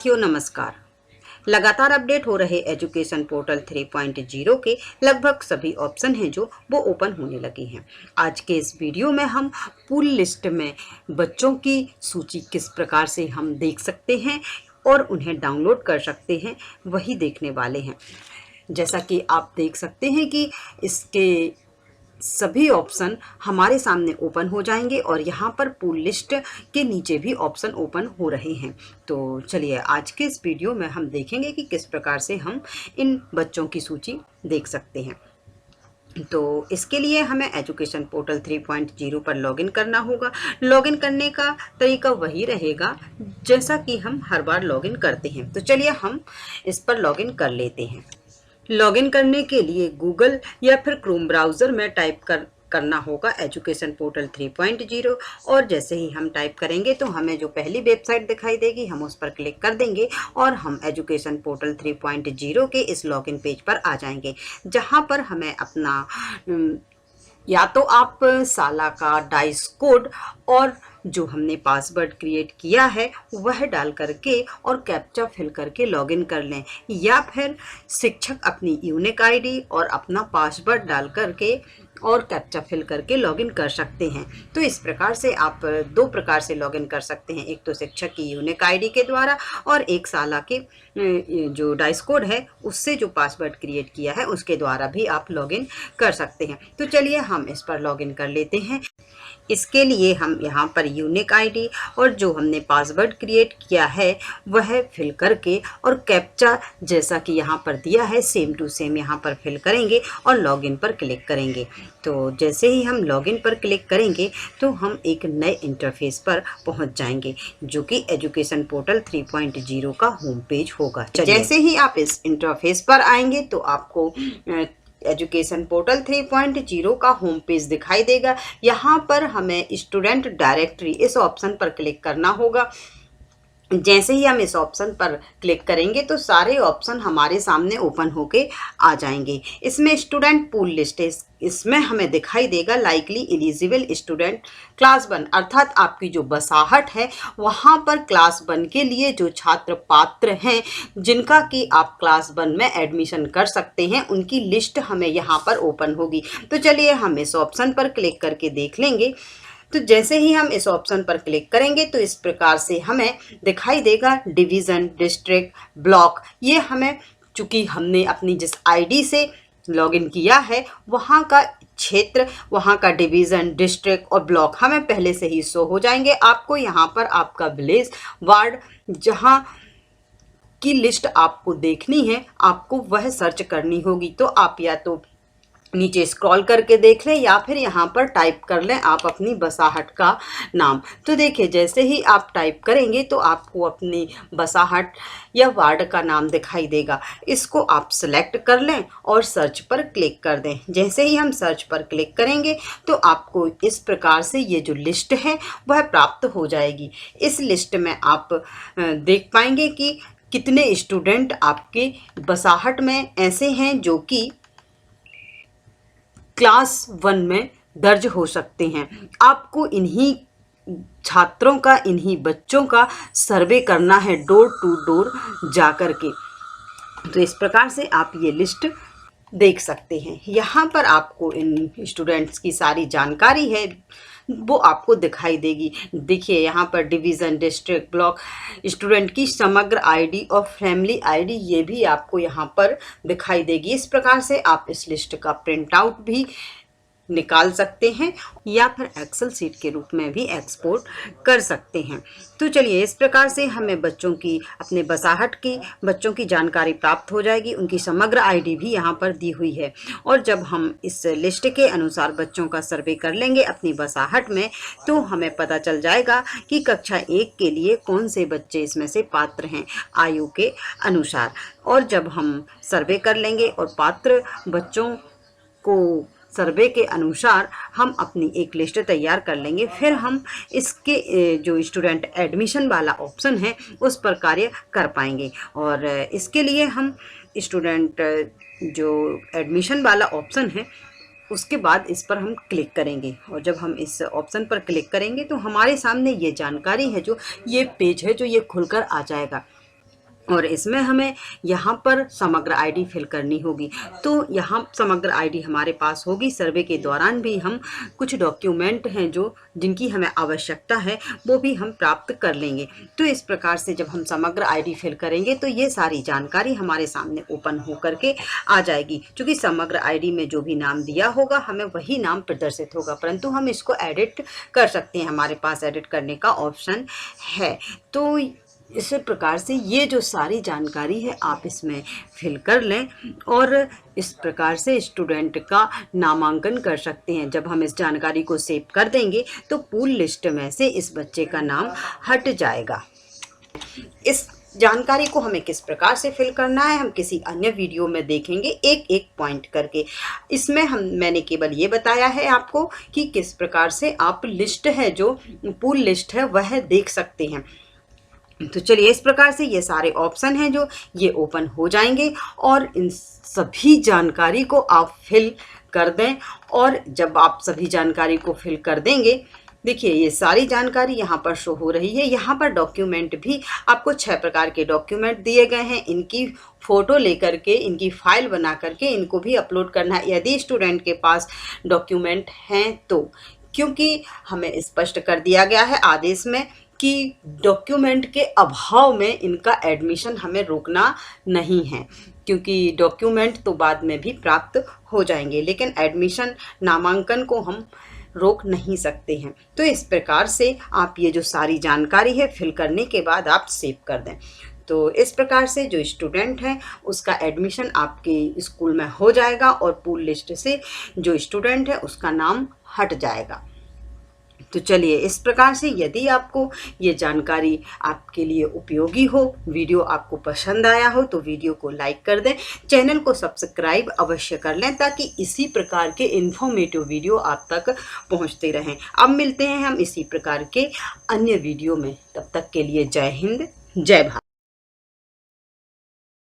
नमस्कार। लगातार अपडेट हो रहे एजुकेशन पोर्टल 3.0 के लगभग सभी ऑप्शन हैं जो वो ओपन होने लगे हैं। आज के इस वीडियो में हम पूल लिस्ट में बच्चों की सूची किस प्रकार से हम देख सकते हैं और उन्हें डाउनलोड कर सकते हैं, वही देखने वाले हैं। जैसा कि आप देख सकते हैं कि इसके सभी ऑप्शन हमारे सामने ओपन हो जाएंगे और यहाँ पर पूल लिस्ट के नीचे भी ऑप्शन ओपन हो रहे हैं। तो चलिए आज के इस वीडियो में हम देखेंगे कि किस प्रकार से हम इन बच्चों की सूची देख सकते हैं। तो इसके लिए हमें एजुकेशन पोर्टल 3.0 पर लॉगिन करना होगा। लॉगिन करने का तरीका वही रहेगा जैसा कि हम हर बार लॉगिन करते हैं। तो चलिए हम इस पर लॉगिन कर लेते हैं। लॉगिन करने के लिए गूगल या फिर क्रोम ब्राउज़र में टाइप करना होगा एजुकेशन पोर्टल 3.0 और जैसे ही हम टाइप करेंगे तो हमें जो पहली वेबसाइट दिखाई देगी हम उस पर क्लिक कर देंगे और हम एजुकेशन पोर्टल 3.0 के इस लॉगिन पेज पर आ जाएंगे, जहां पर हमें अपना या तो आप साला का डाइस कोड और जो हमने पासवर्ड क्रिएट किया है वह डाल करके और कैप्चा फिल करके लॉगिन कर लें, या फिर शिक्षक अपनी यूनिक आईडी और अपना पासवर्ड डाल करके और कैप्चा फिल करके लॉगिन कर सकते हैं। तो इस प्रकार से आप दो प्रकार से लॉगिन कर सकते हैं, एक तो शिक्षक की यूनिक आईडी के द्वारा और एक साला के जो डाइस कोड है उससे जो पासवर्ड क्रिएट किया है उसके द्वारा भी आप लॉगिन कर सकते हैं। तो चलिए हम इस पर लॉगिन कर लेते हैं। इसके लिए हम यहाँ पर यूनिक आईडी और जो हमने पासवर्ड क्रिएट किया है वह फिल करके और कैप्चा जैसा कि यहाँ पर दिया है सेम टू सेम यहाँ पर फिल करेंगे और लॉगिन पर क्लिक करेंगे। तो जैसे ही हम लॉगिन पर क्लिक करेंगे तो हम एक नए इंटरफेस पर पहुँच जाएंगे जो कि एजुकेशन पोर्टल 3.0 का होम पेज होगा। जैसे ही आप इस इंटरफेस पर आएंगे तो आपको एजुकेशन पोर्टल 3.0 का होम पेज दिखाई देगा। यहाँ पर हमें स्टूडेंट डायरेक्टरी इस ऑप्शन पर क्लिक करना होगा। जैसे ही हम इस ऑप्शन पर क्लिक करेंगे तो सारे ऑप्शन हमारे सामने ओपन होके आ जाएंगे। इसमें स्टूडेंट पूल लिस्ट है, इसमें हमें दिखाई देगा लाइकली एलिजिबल स्टूडेंट क्लास 1, अर्थात आपकी जो बसाहट है वहाँ पर क्लास 1 के लिए जो छात्र पात्र हैं जिनका कि आप क्लास 1 में एडमिशन कर सकते हैं उनकी लिस्ट हमें यहाँ पर ओपन होगी। तो चलिए हम इस ऑप्शन पर क्लिक करके देख लेंगे। तो जैसे ही हम इस ऑप्शन पर क्लिक करेंगे तो इस प्रकार से हमें दिखाई देगा डिवीज़न, डिस्ट्रिक्ट, ब्लॉक। ये हमें चूँकि हमने अपनी जिस आईडी से लॉगिन किया है वहाँ का क्षेत्र, वहाँ का डिवीज़न, डिस्ट्रिक्ट और ब्लॉक हमें पहले से ही शो हो जाएंगे। आपको यहाँ पर आपका विलेज, वार्ड जहाँ की लिस्ट आपको देखनी है आपको वह सर्च करनी होगी। तो आप या तो नीचे स्क्रॉल करके देख लें या फिर यहाँ पर टाइप कर लें आप अपनी बसाहट का नाम। तो देखिए जैसे ही आप टाइप करेंगे तो आपको अपनी बसाहट या वार्ड का नाम दिखाई देगा। इसको आप सेलेक्ट कर लें और सर्च पर क्लिक कर दें। जैसे ही हम सर्च पर क्लिक करेंगे तो आपको इस प्रकार से ये जो लिस्ट है वह प्राप्त हो जाएगी। इस लिस्ट में आप देख पाएंगे कि कितने स्टूडेंट आपके बसाहट में ऐसे हैं जो कि क्लास 1 में दर्ज हो सकते हैं। आपको इन्हीं छात्रों का, इन्हीं बच्चों का सर्वे करना है डोर टू डोर जा कर के। तो इस प्रकार से आप ये लिस्ट देख सकते हैं। यहाँ पर आपको इन स्टूडेंट्स की सारी जानकारी है वो आपको दिखाई देगी। देखिए यहाँ पर डिवीज़न, डिस्ट्रिक्ट, ब्लॉक, स्टूडेंट की समग्र आईडी और फैमिली आईडी ये भी आपको यहाँ पर दिखाई देगी। इस प्रकार से आप इस लिस्ट का प्रिंट आउट भी निकाल सकते हैं या फिर एक्सेल सीट के रूप में भी एक्सपोर्ट कर सकते हैं। तो चलिए इस प्रकार से हमें बच्चों की, अपने बसाहट की बच्चों की जानकारी प्राप्त हो जाएगी। उनकी समग्र आईडी भी यहाँ पर दी हुई है और जब हम इस लिस्ट के अनुसार बच्चों का सर्वे कर लेंगे अपनी बसाहट में तो हमें पता चल जाएगा कि कक्षा 1 के लिए कौन से बच्चे इसमें से पात्र हैं आयु के अनुसार। और जब हम सर्वे कर लेंगे और पात्र बच्चों को सर्वे के अनुसार हम अपनी एक लिस्ट तैयार कर लेंगे, फिर हम इसके जो स्टूडेंट एडमिशन वाला ऑप्शन है उस पर कार्य कर पाएंगे। और इसके लिए हम स्टूडेंट जो एडमिशन वाला ऑप्शन है उसके बाद इस पर हम क्लिक करेंगे और जब हम इस ऑप्शन पर क्लिक करेंगे तो हमारे सामने ये जानकारी है, जो ये पेज है जो ये खुलकर आ जाएगा। और इसमें हमें यहाँ पर समग्र आईडी फिल करनी होगी। तो यहाँ समग्र आईडी हमारे पास होगी। सर्वे के दौरान भी हम कुछ डॉक्यूमेंट हैं जो जिनकी हमें आवश्यकता है वो भी हम प्राप्त कर लेंगे। तो इस प्रकार से जब हम समग्र आईडी फिल करेंगे तो ये सारी जानकारी हमारे सामने ओपन हो करके आ जाएगी। क्योंकि समग्र आईडी में जो भी नाम दिया होगा हमें वही नाम प्रदर्शित होगा, परंतु हम इसको एडिट कर सकते हैं, हमारे पास एडिट करने का ऑप्शन है। तो इस प्रकार से ये जो सारी जानकारी है आप इसमें फिल कर लें और इस प्रकार से स्टूडेंट का नामांकन कर सकते हैं। जब हम इस जानकारी को सेव कर देंगे तो पूल लिस्ट में से इस बच्चे का नाम हट जाएगा। इस जानकारी को हमें किस प्रकार से फिल करना है हम किसी अन्य वीडियो में देखेंगे, एक एक पॉइंट करके। इसमें मैंने केवल ये बताया है आपको कि किस प्रकार से आप लिस्ट है जो पूल लिस्ट है वह देख सकते हैं। तो चलिए, इस प्रकार से ये सारे ऑप्शन हैं जो ये ओपन हो जाएंगे और इन सभी जानकारी को आप फिल कर दें। और जब आप सभी जानकारी को फिल कर देंगे, देखिए ये सारी जानकारी यहाँ पर शो हो रही है। यहाँ पर डॉक्यूमेंट भी आपको 6 प्रकार के डॉक्यूमेंट दिए गए हैं। इनकी फ़ोटो लेकर के, इनकी फ़ाइल बना करके इनको भी अपलोड करना है यदि स्टूडेंट के पास डॉक्यूमेंट हैं तो। क्योंकि हमें स्पष्ट कर दिया गया है आदेश में कि डॉक्यूमेंट के अभाव में इनका एडमिशन हमें रोकना नहीं है, क्योंकि डॉक्यूमेंट तो बाद में भी प्राप्त हो जाएंगे, लेकिन एडमिशन नामांकन को हम रोक नहीं सकते हैं। तो इस प्रकार से आप ये जो सारी जानकारी है फिल करने के बाद आप सेव कर दें। तो इस प्रकार से जो स्टूडेंट है उसका एडमिशन आपके स्कूल में हो जाएगा और पूल लिस्ट से जो स्टूडेंट है उसका नाम हट जाएगा। तो चलिए, इस प्रकार से यदि आपको ये जानकारी आपके लिए उपयोगी हो, वीडियो आपको पसंद आया हो तो वीडियो को लाइक कर दें, चैनल को सब्सक्राइब अवश्य कर लें ताकि इसी प्रकार के इन्फॉर्मेटिव वीडियो आप तक पहुंचते रहें। अब मिलते हैं हम इसी प्रकार के अन्य वीडियो में, तब तक के लिए जय हिंद, जय भारत।